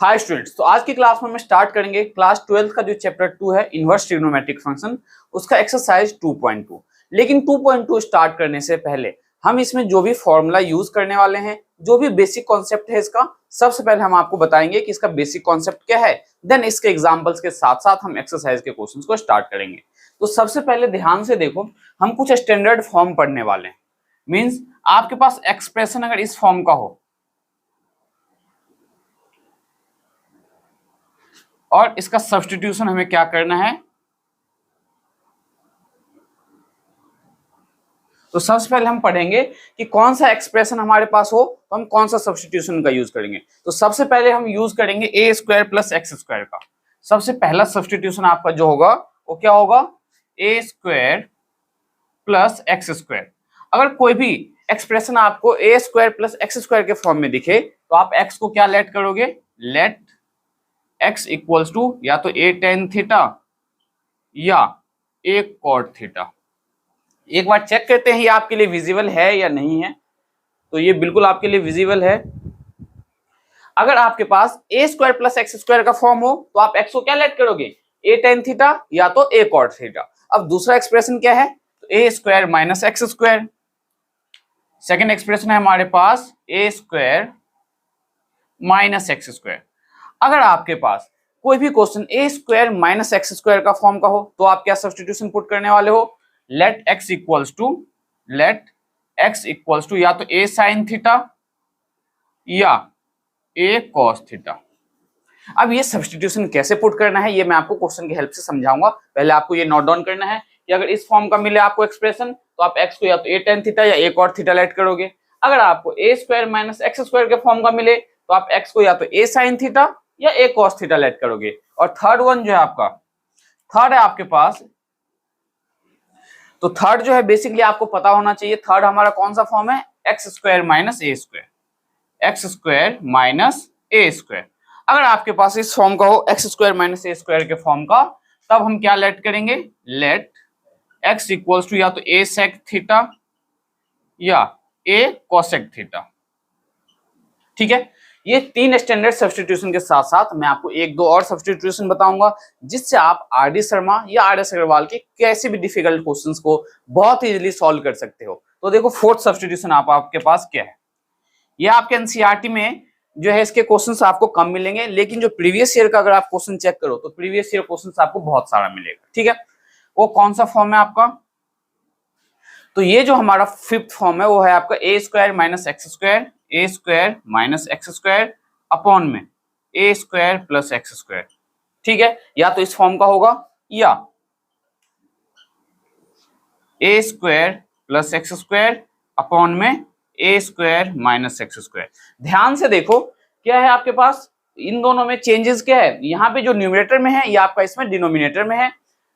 Hi students, तो आज की क्लास में हम स्टार्ट करेंगे क्लास 12 का जो चैप्टर 2 है इनवर्स ट्रिग्नोमेट्रिक फंक्शन, उसका एक्सरसाइज 2.2। लेकिन 2.2 स्टार्ट करने से पहले हम इसमें जो भी फॉर्मूला यूज करने वाले हैं, जो भी बेसिक कॉन्सेप्ट है इसका, सबसे पहले हम आपको बताएंगे कि इसका बेसिक कॉन्सेप्ट क्या है। देन इसके एग्जांपल्स के साथ साथ हम एक्सरसाइज के क्वेश्चंस को स्टार्ट करेंगे। तो सबसे पहले ध्यान से देखो, हम कुछ स्टैंडर्ड फॉर्म पढ़ने वाले हैं। मीन्स आपके पास एक्सप्रेशन अगर इस फॉर्म का हो और इसका सब्स्टिट्यूशन हमें क्या करना है, तो सबसे पहले हम पढ़ेंगे कि कौन सा एक्सप्रेशन हमारे पास हो तो हम कौन सा सब्स्टिट्यूशन का यूज करेंगे। तो सबसे पहले हम यूज करेंगे ए स्क्वायर प्लस एक्स स्क्वायर का। सबसे पहला सब्स्टिट्यूशन आपका जो होगा वो क्या होगा, ए स्क्वायर प्लस एक्स स्क्वायर। अगर कोई भी एक्सप्रेशन आपको ए स्क्वायर प्लस एक्स स्क्वायर के फॉर्म में दिखे तो आप एक्स को क्या लेट करोगे, लेट एक्स इक्वल्स टू या तो ए टेन थीटा या ए कॉट थीटा। एक बार चेक करते हैं ये आपके लिए विजिबल है या नहीं है। तो ये बिल्कुल आपके लिए विजिबल है। अगर आपके पास a square plus x square का फॉर्म हो तो आप एक्स को क्या लेट करोगे, ए टेन थीटा या तो ए कॉट थीटा। अब दूसरा एक्सप्रेशन क्या है, तो a square minus x square. Second expression है हमारे पास a square minus x square. अगर आपके पास कोई भी question a square minus x square का फॉर्म का हो तो आप क्या सब्स्टिट्यूशन पुट करने वाले हो, लेट एक्स इक्वल्स टू या तो ए साइन थीटा या ए कॉस थीटा। अब ये सब्स्टिट्यूशन कैसे पुट करना है ये मैं आपको क्वेश्चन की हेल्प से समझाऊंगा। पहले आपको ये नोट डाउन करना है कि अगर इस फॉर्म का मिले आपको एक्सप्रेशन तो आप एक्स को या तो ए टेन थीटा या ए कॉट थीटा लेट करोगे। अगर आपको ए स्क्वायर माइनस एक्स स्क्वायर के फॉर्म का मिले तो आप एक्स को या तो ए साइन थीटा या ए कॉस थीटा लेट करोगे। और थर्ड वन जो है आपका, थर्ड है आपके पास, तो थर्ड जो है बेसिकली आपको पता होना चाहिए। थर्ड हमारा कौन सा फॉर्म है, x square minus A square, x square minus A square. अगर आपके पास इस फॉर्म का हो x square minus A square के फॉर्म का, तब हम क्या लेट करेंगे, लेट एक्स इक्वल्स टू या तो ए सेक थीटा या ए कोसेक थीटा। ठीक है, ये तीन स्टैंडर्ड सब्स्टिट्यूशन के साथ साथ मैं आपको एक दो और सब्स्टिट्यूशन बताऊंगा जिससे आप आर डी शर्मा या आर एस अग्रवाल के कैसे भी डिफिकल्ट क्वेश्चंस को बहुत इजीली सॉल्व कर सकते हो। तो देखो फोर्थ सब्स्टिट्यूशन आपके पास क्या है। ये आपके एनसीईआरटी में जो है इसके क्वेश्चंस आपको कम मिलेंगे, लेकिन जो प्रीवियस ईयर का अगर आप क्वेश्चन चेक करो तो प्रीवियस ईयर क्वेश्चंस आपको बहुत सारा मिलेगा। ठीक है, वो कौन सा फॉर्म है आपका, तो ये जो हमारा फिफ्थ फॉर्म है वो है आपका a square minus x square, a square minus x square upon में a square plus x square. ठीक है, या तो इस फॉर्म का होगा या a square plus x square upon में a square minus x square. ध्यान से देखो क्या है आपके पास, इन दोनों में चेंजेस क्या है, यहाँ पे जो न्यूमरेटर में है ये आपका इसमें डिनोमिनेटर में है।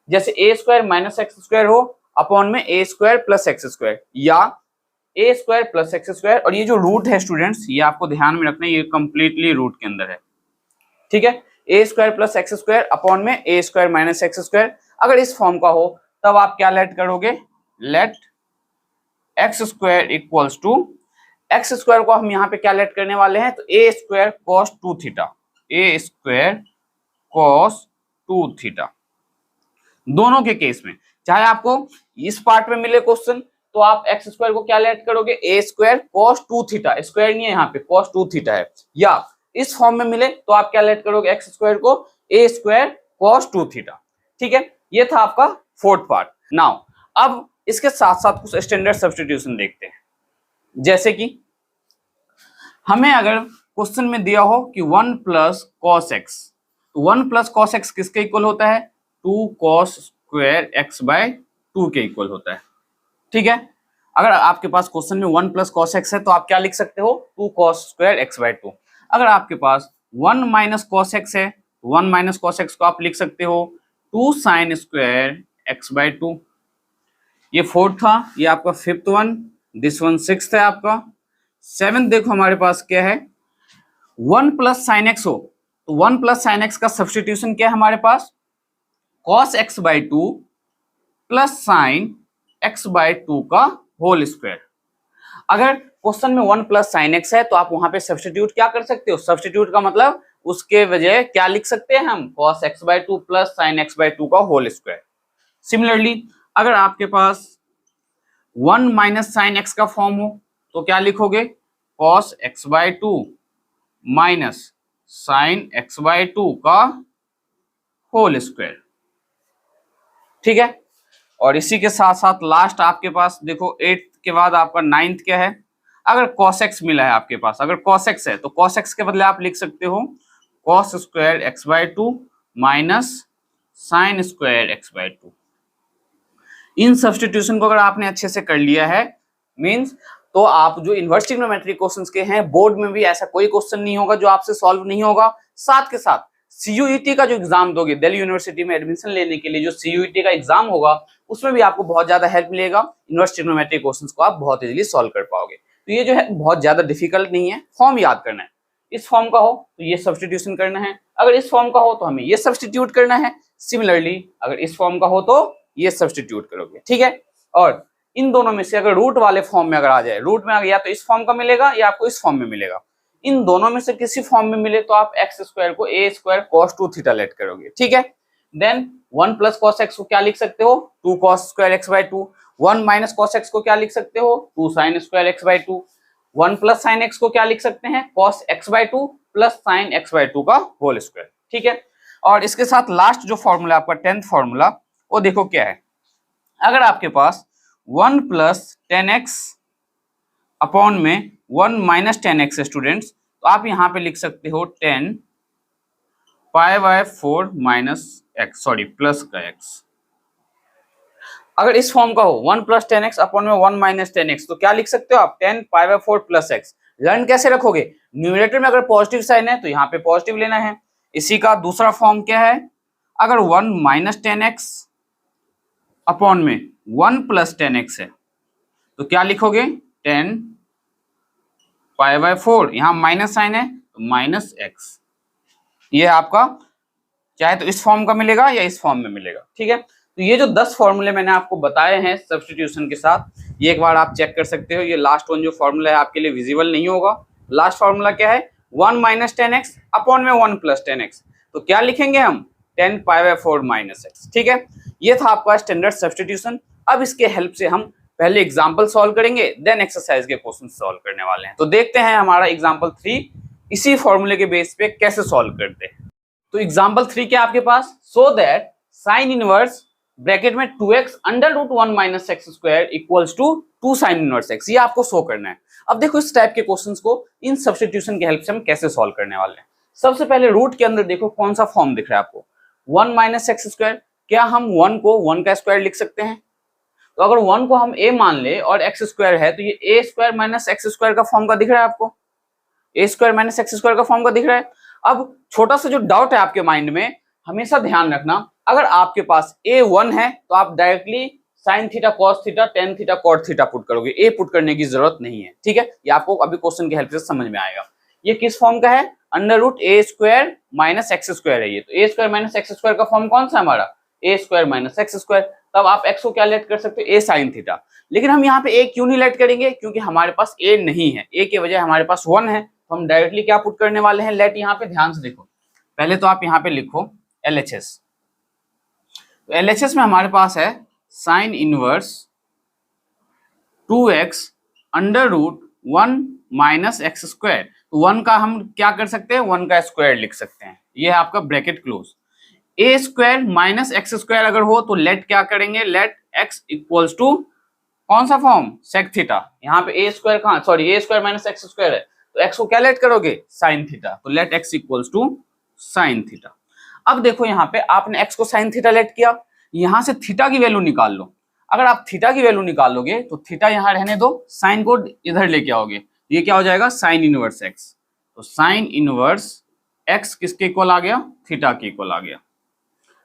जैसे ए स्क्वायर माइनस एक्स स्क्वायर हो अपॉन में a square plus x square या a square plus x square. और ये जो रूट है स्टूडेंट्स ये आपको ध्यान में रखना है, ये कंप्लीटली रूट के अंदर है। ठीक है, a square plus x square upon में a square minus x square. अगर इस फॉर्म का हो तब आप क्या लेट करोगे, let x square equals to, x square को हम यहाँ पे क्या लेट करने वाले हैं, तो a square cos two theta, A square cos two theta. दोनों के केस में चाहे आपको इस पार्ट में मिले क्वेश्चन तो आप एक्स स्क्वायर को क्या लेट करोगे, a square cos two theta, square नहीं है यहाँ पे, कॉस टू थीटा है। या इस फॉर्म में मिले तो आप क्या लेट करोगे, एक्स स्क्वायर को ए स्क्वायर कॉस टू थीटा। ठीक है, ये था आपका फोर्थ पार्ट। नाउ अब इसके साथ साथ कुछ स्टैंडर्ड सब्स्टिट्यूशन देखते हैं। जैसे कि हमें अगर क्वेश्चन में दिया हो कि 1 प्लस कॉस एक्स, तो 1 प्लस कॉस एक्स किसके इक्वल होता है, 2 कॉस स्क्वायर एक्स बाय 2 के इक्वल होता है। ठीक है, अगर आपके पास क्वेश्चन में 1 प्लस कॉस एक्स है तो आप क्या लिख सकते हो, 2 कॉस स्क्वायर एक्स बाय 2। अगर आपके पास 1 माइनस कॉस एक्स है, 1 माइनस कॉस एक्स को आप लिख सकते हो 2 साइन स्क्वायर एक्स बाय 2। ये फोर्थ था, ये आपका fifth one, this one sixth है आपका। सेवेंथ देखो हमारे पास क्या है, 1 प्लस साइन एक्स हो तो 1 प्लस साइन एक्स का सब्स्टिट्यूशन क्या है हमारे पास, cos x by 2 plus sine x by 2 का होल स्क्वायर। अगर क्वेश्चन में 1 प्लस साइन एक्स है तो आप वहां पे सब्स्टिट्यूट क्या कर सकते हो, सब्स्टिट्यूट का मतलब उसके वजह क्या लिख सकते हैं हम, cos x/2 plus sin x/2 का होल स्क्वायर। सिमिलरली अगर आपके पास 1 माइनस साइन एक्स का फॉर्म हो तो क्या लिखोगे, cos x/2 minus sine x/2 का होल स्क्वायर। ठीक है, और इसी के साथ साथ लास्ट आपके पास देखो 8 के बाद आपका 9th क्या है, अगर cos x मिला है आपके पास, अगर cos x है तो cos x के बदले आप लिख सकते हो cos square x/2 minus sine square x/2। इन सब्स्टिट्यूशन को अगर आपने अच्छे से कर लिया है मींस, तो आप जो इनवर्स ट्रिग्नोमेट्री क्वेश्चंस के हैं बोर्ड में भी ऐसा कोई क्वेश्चन नहीं होगा जो आपसे सॉल्व नहीं होगा। साथ के साथ सीयूईटी का जो एग्जाम दोगे, दिल्ली यूनिवर्सिटी में एडमिशन लेने के लिए जो सीयूईटी का एग्जाम होगा उसमें भी आपको बहुत ज्यादा हेल्प मिलेगा। इनवर्स ट्रिग्नोमेट्री क्वेश्चंस को आप बहुत इजीली सॉल्व कर पाओगे। तो ये जो है बहुत ज्यादा डिफिकल्ट नहीं है, फॉर्म याद करना है। इस फॉर्म का हो तो ये सब्स्टिट्यूशन करना है, अगर इस फॉर्म का हो तो हमें ये सब्स्टिट्यूट करना है। सिमिलरली अगर इस फॉर्म का हो तो ये सब्स्टिट्यूट करोगे। ठीक है, और इन दोनों में से अगर रूट वाले फॉर्म में अगर आ जाए, रूट में आ गया तो इस फॉर्म का मिलेगा या आपको इस फॉर्म में मिलेगा। इन दोनों में से किसी फॉर्म में मिले तो आप एक्स स्क्वायर को ए स्क्वायर कॉस 2 थीटा लेट करोगे। ठीक है, देन 1 प्लस कॉस एक्स को क्या लिख सकते हो, 2 cos square x by 2। 1 minus cos x को क्या लिख सकते हो, 2 sine square x by 2। 1 plus sine x को क्या लिख सकते हैं, cos x by 2 plus sine x by 2 का होल स्क्वायर। ठीक है, और इसके साथ लास्ट जो फॉर्मूला आपका 10th फॉर्मूला वो देखो क्या है, अगर आपके पास 1 प्लस 10x अपॉन में 1 माइनस 10x है स्टूडेंट्स, तो आप यहां पे लिख सकते हो 10 पाई by 4 minus x, sorry plus का x। अगर इस फॉर्म का हो 1 प्लस 10x अपॉन में 1 माइनस 10x, तो क्या लिख सकते हो आप 10 पाई बाय 4 प्लस x। लर्न कैसे रखोगे, न्यूमरेटर में अगर पॉजिटिव साइन है तो यहाँ पे पॉजिटिव लेना है। इसी का दूसरा फॉर्म क्या है, अगर 1 माइनस 10x अपॉन में 1 प्लस 10x है तो क्या लिखोगे 10 पाई बाय 4, यहां माइनस साइन है तो माइनस एक्स। ये आपका चाहे तो इस फॉर्म का मिलेगा या इस फॉर्म में मिलेगा। ठीक है, तो ये जो 10 फॉर्मूले मैंने आपको बताए हैं सब्स्टिट्यूशन के साथ, ये एक बार आप चेक कर सकते हो। ये लास्ट वन जो फॉर्मूला है आपके लिए विजिबल नहीं होगा। लास्ट फॉर्मूला क्या है, 1 माइनस 10x अपॉन में 1 प्लस 10x, तो क्या लिखेंगे हम 10 पाई बाय 4 माइनस एक्स। ठीक है, ये था आपका स्टैंडर्ड सब्स्टिट्यूशन। अब इसके हेल्प से हम पहले एग्जांपल सॉल्व करेंगे, देन एक्सरसाइज के क्वेश्चन सॉल्व करने वाले हैं। तो देखते हैं हमारा एग्जांपल 3 इसी फॉर्मूले के बेस पे कैसे सॉल्व करते हैं। तो एग्जांपल 3 क्या आपके पास, so that sine inverse bracket में 2x under root 1 minus x square equals to 2 sine inverse x, ये आपको शो करना है। अब देखो इस टाइप के क्वेश्चंस को इन सब्स्टिट्यूशन की हेल्प से हम कैसे सॉल्व करने वाले हैं। सबसे पहले रूट के अंदर देखो कौन सा फॉर्म दिख रहा है आपको, 1 माइनस एक्स स्क्वायर। क्या हम 1 को 1 का स्क्वायर लिख सकते हैं, तो अगर 1 को हम a मान ले और x स्क्वायर है तो ये a square minus x square का फॉर्म का दिख रहा है आपको, a square minus x square का फॉर्म का दिख रहा है। अब छोटा सा जो डाउट है आपके माइंड में, हमेशा ध्यान रखना, अगर आपके पास a 1 है तो आप directly sine theta cos theta tan theta cot theta put करोगे, a पुट करने की जरूरत नहीं है। ठीक है, ये आपको अभी क्वेश्चन की हेल्प से समझ में आएगा। ये किस फॉर्म का है, under root a square minus x square है ये, तो a square minus x square का फॉर्म कौन सा है हमारा, a square minus x square. तब आप x को क्या लेट कर सकते हो, a साइन थीटा। लेकिन हम यहाँ पे a क्यों नहीं लेट करेंगे, क्योंकि हमारे पास a नहीं है, a के वजह हमारे पास 1 है, तो हम डायरेक्टली क्या पुट करने वाले हैं, लेट। यहाँ पे ध्यान से देखो, पहले तो आप यहाँ पे लिखो LHS। तो LHS में हमारे पास है sine inverse 2x under root 1 minus x square. तो 1 का हम क्या कर सकते हैं, 1 का स्क्वायर लिख सकते हैं, ये है आपका bracket close. a square minus x square अगर हो तो लेट क्या करेंगे, लेट x इक्वल्स टू कौन सा फॉर्म, सेक थीटा। यहाँ पे a स्क्वायर कहाँ, sorry a square minus x square है, तो x को क्या लेट करोगे, साइन थीटा, तो let x equals to sine theta. अब देखो यहाँ पे आपने x को साइन थीटा लेट किया, यहाँ से थीटा की वैल्यू निकाल लो। अगर आप थीटा की वैल्यू निकालोगे तो थीटा यहाँ रहने दो, साइन को इधर लेके आओगे, ये क्या हो जाएगा, साइन इनवर्स x। तो साइन इनवर्स x किसके इक्वल आ गया, थीटा के इक्वल आ गया।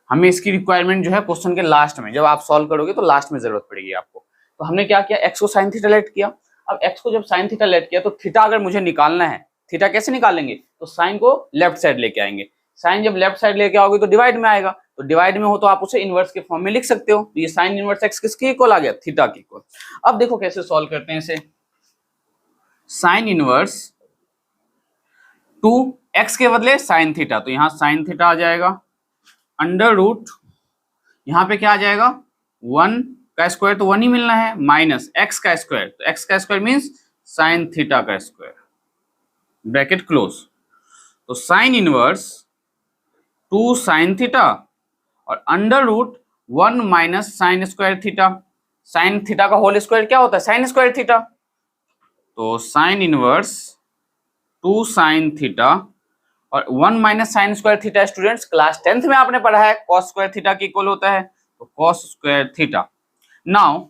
हमें इसकी रिक्वायरमेंट जो है क्वेश्चन के लास्ट में, जब आप सॉल्व करोगे तो लास्ट में जरूरत पड़ेगी आपको। तो हमने क्या किया, x को साइन थीटा लेट किया। अब x को जब साइन थीटा लेट किया तो थीटा अगर मुझे निकालना है, थीटा कैसे निकालेंगे, तो साइन को लेफ्ट साइड लेके आएंगे। साइन जब लेफ्ट साइड लेके आओगे तो डिवाइड में आएगा, तो डिवाइड में हो तो आप उसे इनवर्स के फॉर्म में लिख सकते हो। तो ये साइन इनवर्स x किसके इक्वल आ गया, थीटा के इक्वल। अब देखो कैसे सॉल्व करते हैं इसे, साइन इनवर्स 2 x के बदले साइन थीटा, तो यहाँ साइन थीटा आ जाएगा, अंडर रूट यहाँ पे क्या आ जाएगा 1 का स्क्वायर, तो 1 ही मिलना है, माइनस x का स्क्वायर, तो x का स्क्वायर मीन्स साइन थीटा का स्क्वायर, ब्रैकेट क्लोज। तो साइन इनवर्स 2 साइन थीटा और under root 1 minus sine square theta. Sine theta का होल स्क्वायर क्या होता है, साइन स्क्वायर थीटा। तो साइन इनवर्स 2 साइन थीटा और 1 minus sine square theta students class 10th में आपने पढ़ा है कॉस स्क्वायर थीटा के इक्वल होता है, तो कॉस स्क्वायर थीटा। नाउ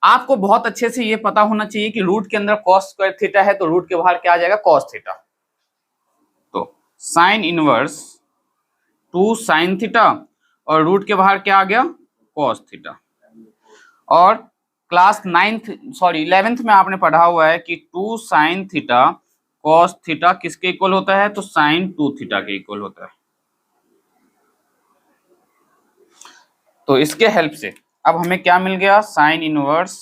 आपको बहुत अच्छे से ये पता होना चाहिए कि रूट के अंदर कॉस स्क्वायर थीटा है तो रूट के बाहर क्या आ जाएगा, कॉस थीटा। तो साइन इनवर्स 2 साइन थीटा और रूट के बाहर क्या आ गया, कॉस थीटा। और क्लास 11th में आपने पढ़ा हुआ है कि 2 साइन थीटा कॉस थीटा किसके इक्वल होता है, तो साइन 2 थीटा के इक्वल होता है। तो इसके हेल्प से अब हमें क्या मिल गया, sign inverse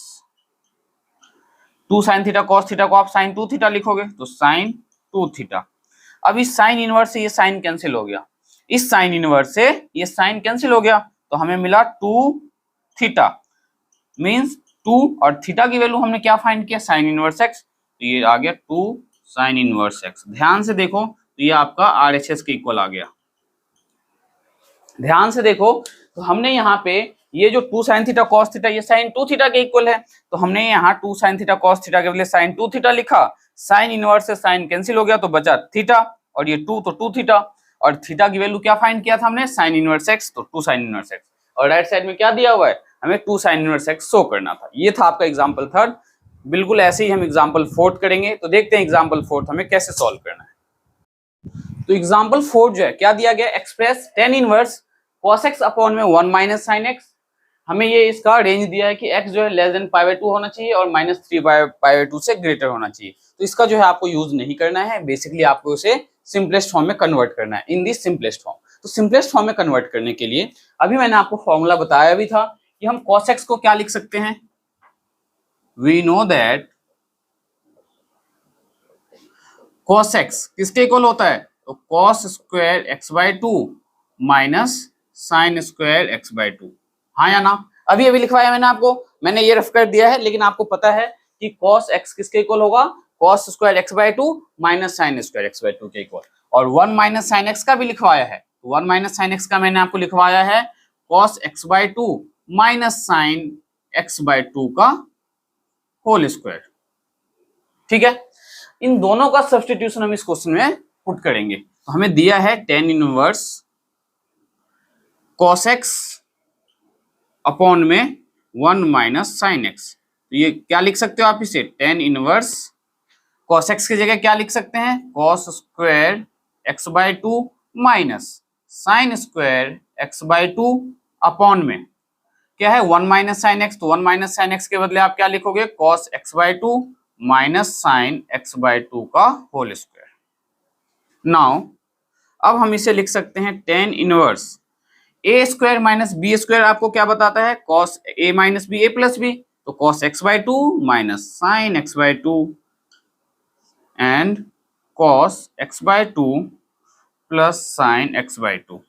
2 sine theta cos theta को आप साइन 2 थीटा लिखोगे, तो साइन 2 थीटा। अब इस साइन इनवर्स से ये साइन कैंसिल हो गया, इस साइन इनवर्स से ये साइन कैंसिल हो गया, तो हमें मिला 2 थीटा, मींस 2 और थीटा की वैल्यू हमने क्या फाइंड किया, साइन इनवर्स x, तो ये आ गया 2 साइन इनवर्स x। ध्यान से देखो तो ये आपका RHS के इक्वल आ गया। ध्यान से देखो तो हमने यहाँ पे ये जो 2 साइन थीटा कॉस थीटा ये साइन 2 थीटा के इक्वल है, तो हमने यहाँ 2 साइन थीटा कॉस थीटा के बदले साइन 2 थीटा लिखा, साइन इनवर्स से साइन कैंसिल हो गया तो बचा थीटा और ये 2 तो 2 थीटा, और थीटा की वैल्यू क्या फाइंड किया था हमने, साइन इनवर्स x, तो 2 साइन इनवर्स x, और राइट साइड में क्या दिया हुआ है, हमें 2 साइन इनवर्स x शो करना था। ये था आपका एग्जाम्पल 3rd। बिल्कुल ऐसे ही हम एग्जाम्पल 4th करेंगे, तो देखते हैं एग्जाम्पल 4th हमें कैसे सॉल्व करना है। तो एग्जाम्पल 4 जो है क्या दिया गया, express tan inverse cos x upon में 1 माइनस साइन x। हमें ये इसका रेंज दिया है कि x जो है लेस देन π/2 होना चाहिए और -3/2 से ग्रेटर होना चाहिए। तो इसका जो है आपको यूज नहीं करना है, बेसिकली आपको इसे सिंपलेस्ट फॉर्म में कन्वर्ट करना है, इन दी सिंपलेस्ट फॉर्म। तो सिंपलेस्ट फॉर्म में कन्वर्ट करने के लिए अभी मैंने आपको फॉर्मूला बताया भी था कि हम cos x को क्या लिख सकते हैं, we know that cos x किसके इक्वल होता है, तो cos square x/2 minus sine square x/2। हाँ या ना, अभी अभी लिखवाया मैंने आपको, मैंने ये रफ कर दिया है, लेकिन आपको पता है कि cos x किसके इक्वल होगा, cos square x/2 minus sine square x/2 के इक्वल। और 1 माइनस साइन x का भी लिखवाया है, 1 माइनस साइन x का मैंने आपको लिखवाया है cos x/2 minus sine x/2 का होल स्क्वायर। ठीक है, इन दोनों का सब्स्टिट्यूशन हम इस क्वेश्चन में पुट करेंगे। तो हमें दिया है tan inverse cos x upon में 1 माइनस साइन x। तो ये क्या लिख सकते हो आप इसे, tan इनवर्स cos x की जगह क्या लिख सकते हैं, cos square x/2 minus sine square x/2 upon में क्या है 1 माइनस साइन x। तो 1 माइनस साइन x के बदले आप क्या लिखोगे, cos x/2 minus sine x/2 का होल स्क्वायर। नाउ अब हम इसे लिख सकते हैं tan inverse a square minus B square आपको क्या बताता है, cos a minus B a plus B, तो cos x/2 minus sine x/2 and cos x/2 plus sine x/2।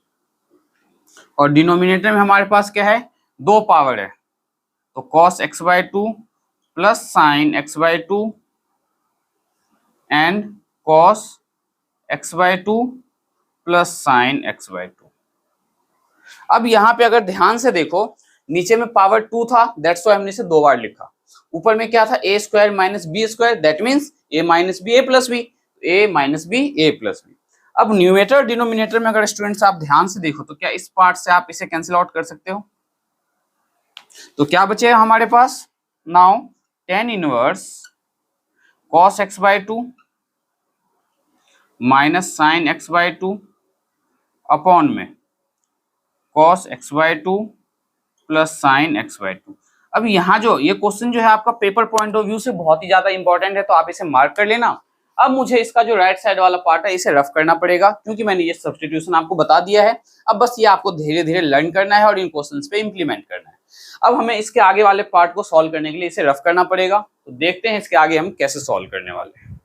और डिनोमिनेटर में हमारे पास क्या है, 2 पावर है, तो cos x/2 plus sine x/2 and cos x/2 plus sine x/2। अब यहाँ पे अगर ध्यान से देखो, नीचे में पावर 2 था, दैट्स व्हाई हमने इसे 2 बार लिखा। ऊपर में क्या था, a square minus B square, that means a minus B a plus B, a minus B a plus B. अब न्यूमेरेटर डिनोमिनेटर में अगर स्टूडेंट्स आप ध्यान से देखो तो क्या इस पार्ट से आप इसे कैंसिल आउट कर सकते हो, तो क्या बचे हमारे पास, now tan inverse cos x/2 minus sine x/2 upon में cos x/2 plus sine x/2। अब यहाँ जो ये क्वेश्चन जो है आपका पेपर पॉइंट ऑफ व्यू से बहुत ही ज्यादा इंपॉर्टेंट है, तो आप इसे मार्क कर लेना। अब मुझे इसका जो राइट साइड वाला पार्ट है इसे रफ करना पड़ेगा, क्योंकि मैंने ये सब्स्टिट्यूशन आपको बता दिया है। अब बस ये आपको धीरे धीरे लर्न करना है और इन क्वेश्चंस पे इंप्लीमेंट करना है। अब हमें इसके आगे वाले पार्ट को सॉल्व करने के लिए इसे रफ करना पड़ेगा, तो देखते हैं इसके आगे हम कैसे सॉल्व करने वाले हैं।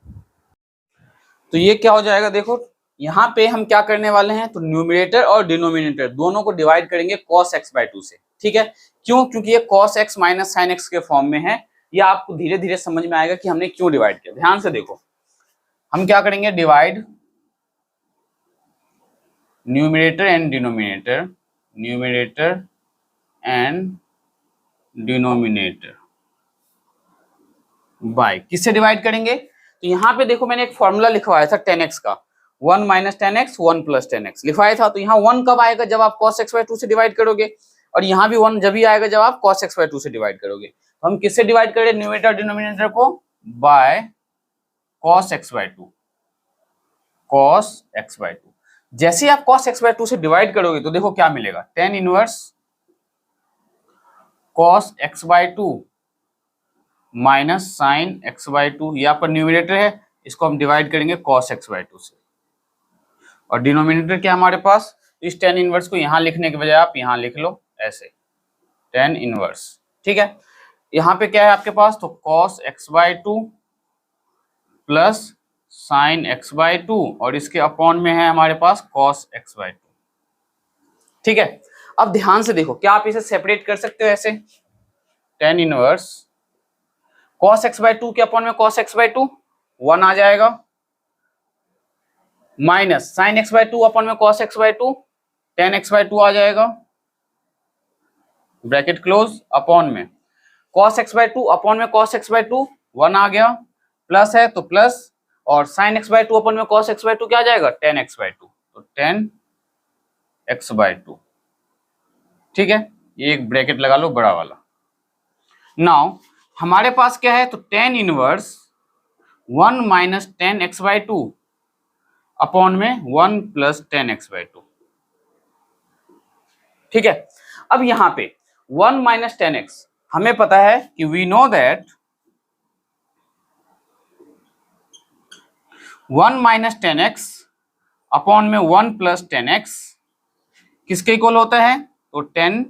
तो ये क्या हो जाएगा, देखो यहाँ पे हम क्या करने वाले हैं, तो न्यूमरेटर और डिनोमिनेटर दोनों को डिवाइड करेंगे cos x बाय 2 से। ठीक है, क्यों? क्योंकि ये cos x minus sine x के फॉर्म में है। ये आपको धीरे धीरे समझ में आएगा कि हमने क्यों डिवाइड किया। ध्यान से देखो, हम क्या करेंगे, divide numerator and denominator, numerator and denominator by किससे डिवाइड करेंगे? तो यहाँ पे देखो मैंने एक फॉर्मूला लिखवाया था 10x का, 1 माइनस 10x 1 प्लस 10x लिखवाया था। तो यहाँ 1 कब आएगा? जब आप cos x बाय 2 से डिवाइड करोगे, और यहाँ भी 1 जब ही आएगा जब आप cos x बाय 2 से डिवाइड करोगे। तो हम किससे डिवाइड करें न्यूमरेटर डिनोमिनेटर को? By cos x by 2, cos x by 2। जैसे ही आप cos x बाय 2 से डिवाइड करोगे तो देखो क्या मिलेगा, tan inverse cos x by 2 minus sine x by 2। यहाँ पर न्यूमरेटर है, इसको हम डिवाइड करेंगे cos x बाय 2 से, और डिनोमिनेटर क्या हमारे पास, इस tan इनवर्स को यहाँ लिखने के बजाय आप यहाँ लिख लो ऐसे, tan इनवर्स। ठीक है, यहाँ पे क्या है आपके पास, तो cos x by 2 plus sine x by 2, और इसके अपॉन में है हमारे पास cos x बाय 2। ठीक है, अब ध्यान से देखो, क्या आप इसे सेपरेट कर सकते हो ऐसे, tan inverse cos x by 2 के अपॉन में cos x बाय 2 1 आ जाएगा, minus sine x by 2 upon में cos x by 2 tan x by 2 आ जाएगा, ब्रैकेट क्लोज, अपॉन में cos x बाय 2 अपॉन में cos x बाय 2 1 आ गया, प्लस है तो प्लस, और sin x बाय 2 अपॉन में cos x बाय 2 क्या आ जाएगा, tan x बाय 2, तो tan x बाय 2। ठीक है, ये एक ब्रैकेट लगा लो बड़ा वाला। नाउ हमारे पास क्या है, तो tan inverse 1 minus tan x by 2 upon में 1 प्लस tan x बाय 2। ठीक है, अब यहां पे 1 माइनस tan x हमें पता है कि we know that 1 minus tan x upon में 1 प्लस tan x किसके इक्वल होता है, तो tan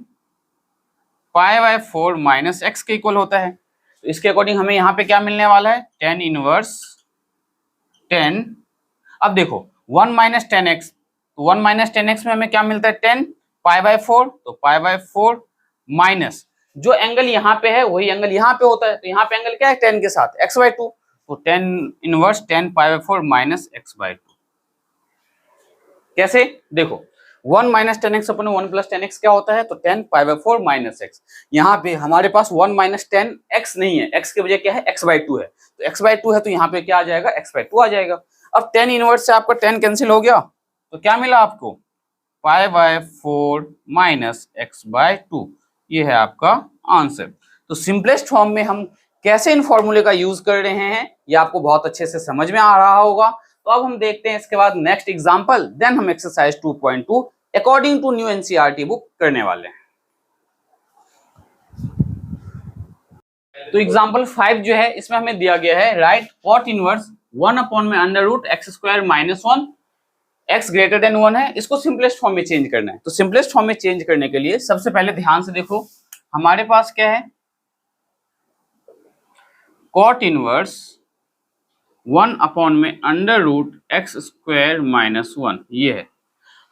pi by 4 minus x के इक्वल होता है। तो इसके अकॉर्डिंग हमें यहाँ पे क्या मिलने वाला है, tan इनवर्स 10। अब देखो 1 माइनस tan x, तो 1 माइनस tan x में हमें क्या मिलता है, tan पाई बाय 4, तो पाई बाय 4 माइनस जो एंगल यहाँ पे है वही एंगल यहाँ पे होता है, तो यहाँ पे एंगल क्या है, tan के साथ x बाय 2, तो tan inverse tan pi by 4 minus x by 2। कैसे देखो, 1 माइनस tan x अपने 1 प्लस tan x क्या होता है, तो tan pi by 4 minus x। यहाँ पे हमारे पास 1 माइनस tan x नहीं है, x के बजाय क्या है, x बाय 2 है, तो x बाय 2 है तो यहाँ पे क्या आ जाएगा, x बाय 2 आ जाएगा। अब tan इनवर्स से आपका tan कैंसिल हो गया, तो क्या मिला आपको, pi by 4 minus x by 2। ये है आपका आंसर। तो सिंपलेस्ट फॉर्म में हम कैसे इन फॉर्मूले का यूज कर रहे हैं ये आपको बहुत अच्छे से समझ में आ रहा होगा। तो अब हम देखते हैं इसके बाद नेक्स्ट एग्जांपल, देन हम exercise 2.2 according to new NCERT book करने वाले हैं। तो एग्जांपल 5 जो है इसमें हमें दिया गया है, राइट cot इनवर्स 1 अपॉन में under root x square minus 1 x greater than 1 है, इसको सिंपलेस्ट फॉर्म में चेंज करना है। तो सिंपलेस्ट फॉर्म में चेंज करने के लिए सबसे पहले ध्यान से देखो हमारे पास क्या है, cot इनवर्स 1 अपॉन में under root x square minus 1, ये है।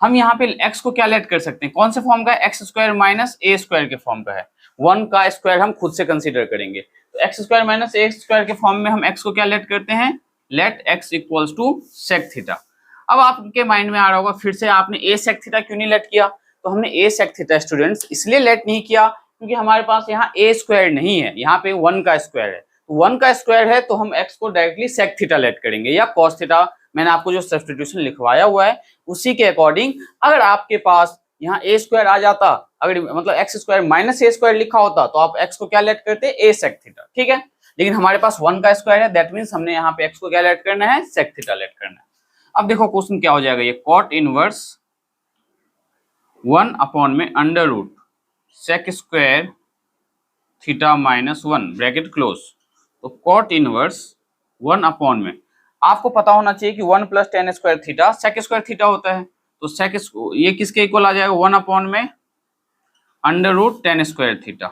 हम यहाँ पे x को क्या लेट कर सकते हैं, कौन से फॉर्म का है, x square minus A square के फॉर्म का है, 1 का स्क्वायर हम खुद से कंसीडर करेंगे, तो x square minus A square के फॉर्म में हम x को क्या लेट करते हैं, let x equals to sec theta. अब आपके माइंड में आ रहा होगा फिर से आपने ए सेक थीटा क्यों नहीं लेट किया, तो हमने ए सेक थीटा स्टूडेंट्स इसलिए लेट नहीं किया क्योंकि हमारे पास यहाँ ए स्क्वायर नहीं है, यहाँ पे 1 का स्क्वायर है, तो 1 का स्क्वायर है तो हम x को डायरेक्टली सेक थीटा लेट करेंगे या कॉस थीटा। मैंने आपको जो सब्स्टिट्यूशन लिखवाया हुआ है उसी के अकॉर्डिंग, अगर आपके पास यहाँ ए स्क्वायर आ जाता, अगर मतलब x square minus A square लिखा होता तो आप x को क्या लेट करते, ए सेक थीटा। ठीक है, लेकिन हमारे पास 1 का स्क्वायर है, दैट मीन्स हमने यहाँ पे x को क्या लेट करना है, सेक थीटा लेट करना है। अब देखो क्वेश्चन क्या हो जाएगा, ये cot इनवर्स 1 अपॉन में under root sec square theta minus 1 bracket close, तो cot इनवर्स 1 अपॉन में आपको पता होना चाहिए कि 1 plus tan square theta sec square theta होता है, तो सेक ये किसके इक्वल आ जाएगा, 1 अपॉन में under root tan square theta.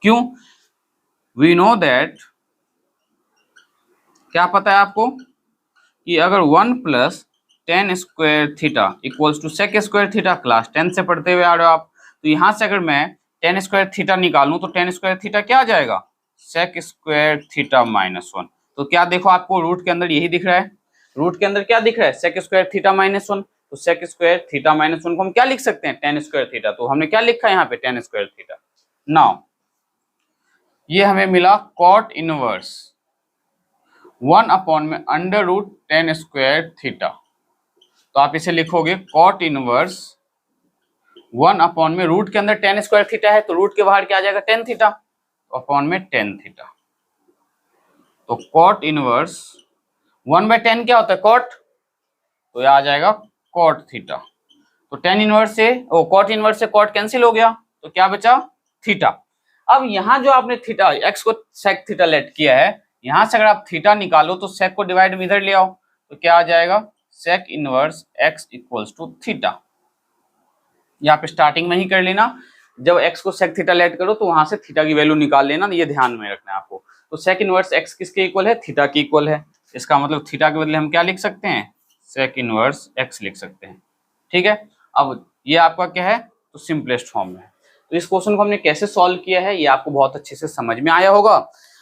क्यों, वी नो दैट, क्या पता है आपको कि अगर 1 plus tan square theta equals to sec square theta, class 10 से पढ़ते हुए आ रहे हो आप। तो यहाँ से अगर मैं टेन स्क्वायर थीटा निकालूं तो टेन स्क्वायर थीटा क्या आ जाएगा, सेक स्क्वायर थीटा -1। तो क्या देखो आपको रूट के अंदर यही दिख रहा है, रूट के अंदर क्या दिख रहा है, सेक स्क्वायर थीटा -1। तो सेक स्क्वायर थीटा -1 को हम क्या लिख सकते हैं, टेन स्क्वायर थीटा। तो हमने क्या लिखा है यहाँ पे, टेन स्क्वायर थीटा। नाउ ये हमें मिला कॉट इनवर्स 1 में under root tan square theta. तो आप इसे लिखोगे कॉट इनवर्स 1 में रूट के अंदर टेन स्क्वायर थीटा है, तो रूट के बाहर क्या आ जाएगा, टेन थीटा, अपॉन में टेन थीटा। तो कॉट इनवर्स 1/10 क्या होता है, कॉट, तो ये आ जाएगा कॉट थीटा। तो टेन इनवर्स से कॉट इनवर्स से कॉट कैंसिल हो गया, तो क्या बचा, थीटा। अब यहाँ जो आपने थीटा एक्स को सेक थीटा लेट किया है, यहां से अगर आप थीटा निकालो तो सेक को डिवाइड में इधर ले आओ, तो क्या आ जाएगा, sec inverse x equals to theta. यहाँ पे स्टार्टिंग में ही कर लेना, जब एक्स को सेक थीटा लेट करो तो वहां से थीटा की वैल्यू निकाल लेना, ये ध्यान में रखना है आपको। तो सेक इनवर्स एक्स किसके इक्वल है, थीटा के इक्वल है। इसका मतलब थीटा के बदले हम क्या लिख सकते हैं, सेक इनवर्स एक्स लिख सकते हैं। ठीक है, अब ये आपका क्या है, तो सिंपलेस्ट फॉर्म में है। तो इस क्वेश्चन को हमने कैसे सॉल्व किया है ये आपको बहुत अच्छे से समझ में आया होगा।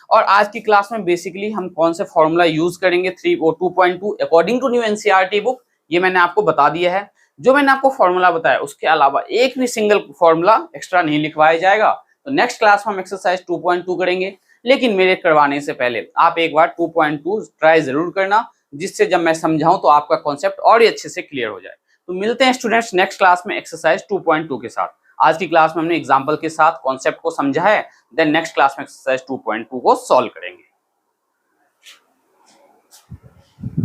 और आज की क्लास में बेसिकली हम कौन से फॉर्मूला यूज करेंगे 3 और 2.2 according to new NCERT book, ये मैंने आपको बता दिया है। जो मैंने आपको फॉर्मूला बताया उसके अलावा एक भी सिंगल फॉर्मूला एक्स्ट्रा नहीं लिखवाया जाएगा। तो नेक्स्ट क्लास में हम एक्सरसाइज 2.2 करेंगे, लेकिन मेरे करवाने से पहले आप एक बार 2.2 ट्राई जरूर करना, जिससे जब मैं समझाऊं तो आपका कॉन्सेप्ट और ही अच्छे से क्लियर हो जाए। तो मिलते हैं स्टूडेंट्स नेक्स्ट क्लास में एक्सरसाइज 2.2 के साथ। आज की क्लास में हमने एग्जाम्पल के साथ कॉन्सेप्ट को समझा है, देन नेक्स्ट क्लास में एक्सरसाइज 2.2 को सॉल्व करेंगे।